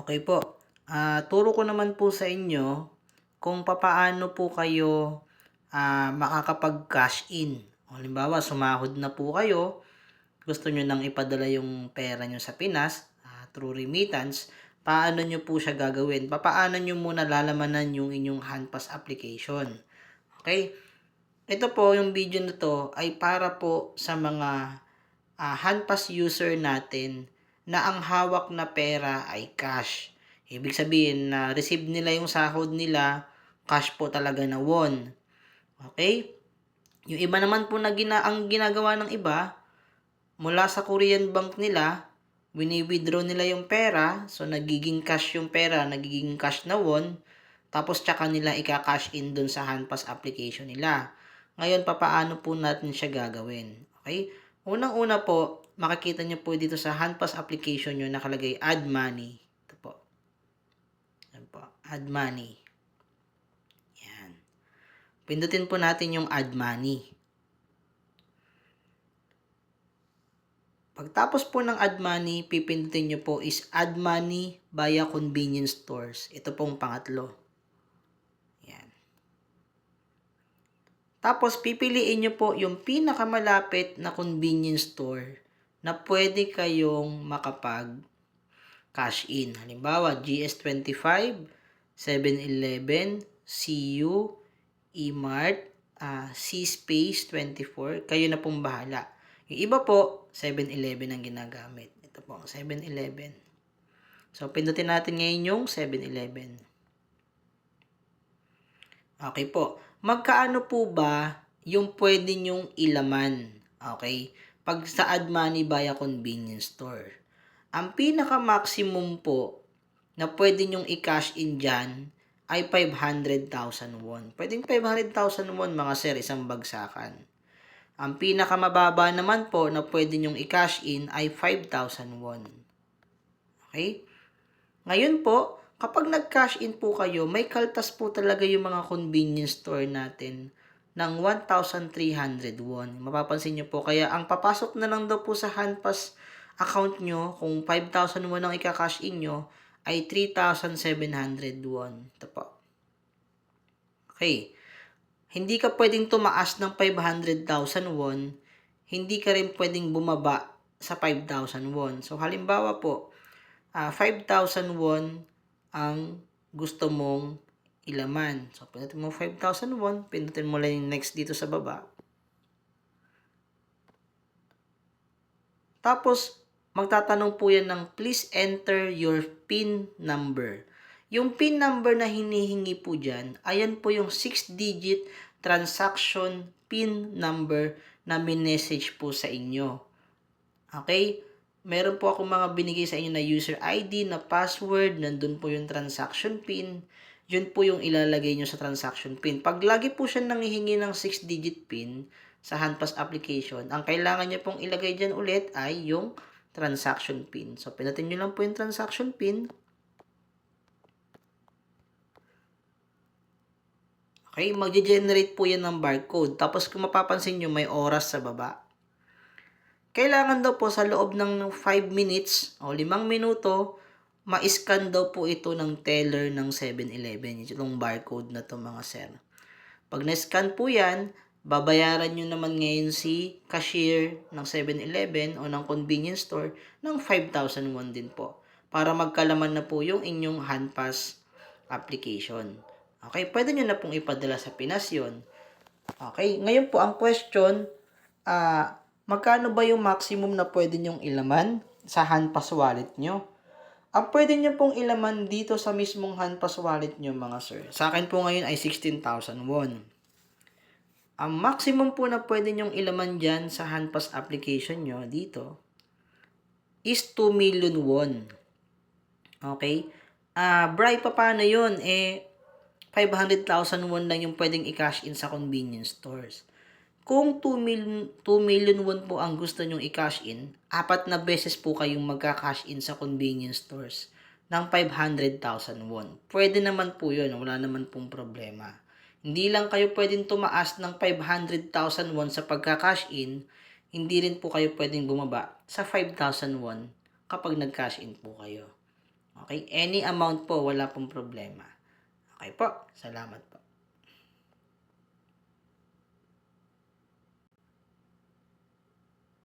Okay po. Turo ko naman po sa inyo kung papaano po kayo, makakapag-cash in. Halimbawa, sumahod na po kayo, gusto niyo nang ipadala yung pera niyo sa Pinas, through remittance, paano niyo po siya gagawin? Papaano niyo muna lalamanan yung inyong HandPass application. Okay? Ito po, yung video na 'to ay para po sa mga, HandPass user natin na ang hawak na pera ay cash. Ibig sabihin na receive nila yung sahod nila, cash po talaga na won. Okay? Yung iba naman po na ang ginagawa ng iba, mula sa Korean bank nila, wini-withdraw nila yung pera, so nagiging cash yung pera, nagiging cash na won, tapos tsaka nila ika-cash in dun sa HandPass application nila. Ngayon, papaano po natin siya gagawin? Okay? Unang-una po, makikita nyo po dito sa HandPass application nyo nakalagay add money. Ito po. Yan po. Add money. Yan. Pindutin po natin yung add money. Pagtapos po ng add money, pipindutin nyo po is add money via convenience stores. Ito pong pangatlo. Yan. Tapos, pipiliin nyo po yung pinakamalapit na convenience store na pwede kayong makapag-cash in. Halimbawa, GS25, 7-Eleven, CU, E-Mart, C-Space 24. Kayo na pong bahala. Yung iba po, 7-Eleven ang ginagamit. Ito po, 7-Eleven. So, pindutin natin ngayon yung 7-Eleven. Okay po. Magkaano po ba yung pwede nyong ilaman? Okay? Pag sa add money via convenience store. Ang pinaka-maximum po na pwede nyong i-cash in dyan ay 500,000 won. Pwedeng 500,000 won mga sir, isang bagsakan. Ang pinakamababa naman po na pwede nyong i-cash in ay 5,000 won. Okay? Ngayon po, kapag nag-cash in po kayo, may kaltas po talaga yung mga convenience store natin ng 1,300 won. Mapapansin nyo po, kaya ang papasok na lang daw po sa HandPass account nyo, kung 5,000 won ang ika-cash in nyo, ay 3,700 won. Ito po. Okay. Hindi ka pwedeng tumaas ng 500,000 won, hindi ka rin pwedeng bumaba sa 5,000 won. So, halimbawa po, 5,000 won ang gusto mong ilaman. So, pindutin mo 5,000 won, pindutin mo lang yung next dito sa baba. Tapos, magtatanong po yan ng please enter your PIN number. Yung PIN number na hinihingi po dyan, ayan po yung 6-digit transaction PIN number na minessage po sa inyo. Okay? Meron po ako mga binigay sa inyo na user ID, na password, nandun po yung transaction PIN. Yun po yung ilalagay nyo sa transaction PIN. Pag lagi po siya nanghihingi ng 6-digit PIN sa HandPass application, ang kailangan nyo pong ilagay dyan ulit ay yung transaction PIN. So, pinutin nyo lang po yung transaction PIN. Okay, mag-generate po yan ng barcode. Tapos kung mapapansin nyo, may oras sa baba. Kailangan daw po sa loob ng 5 minutes o 5 minuto, ma-scan daw po ito ng teller ng 7-Eleven. Itong barcode na to mga sir. Pag na-scan po yan, babayaran nyo naman ngayon si cashier ng 7-Eleven o ng convenience store ng 5,000 won din po. Para magkalaman na po yung inyong HandPass application. Okay, pwede nyo na pong ipadala sa Pinas yun. Okay, ngayon po ang question, magkano ba yung maximum na pwede nyong ilaman sa HandPass wallet nyo? Ang pwede nyo pong ilaman dito sa mismong HandPass wallet nyo mga sir. Sa akin po ngayon ay 16,000 won. Ang maximum po na pwede nyong ilaman dyan sa HandPass application nyo dito is 2 million won. Okay? Bri, paano yun? 500,000 won lang yung pwedeng i-cash in sa convenience stores. Kung 2 million won po ang gusto nyong i-cash in, 4 na beses po kayong magka-cash in sa convenience stores ng 500,000 won. Pwede naman po yun, wala naman pong problema. Hindi lang kayo pwedeng tumaas ng 500,000 won sa pagka-cash in, hindi rin po kayo pwedeng bumaba sa 5,000 won kapag nag-cash in po kayo. Okay? Any amount po, wala pong problema. Okay po, salamat po.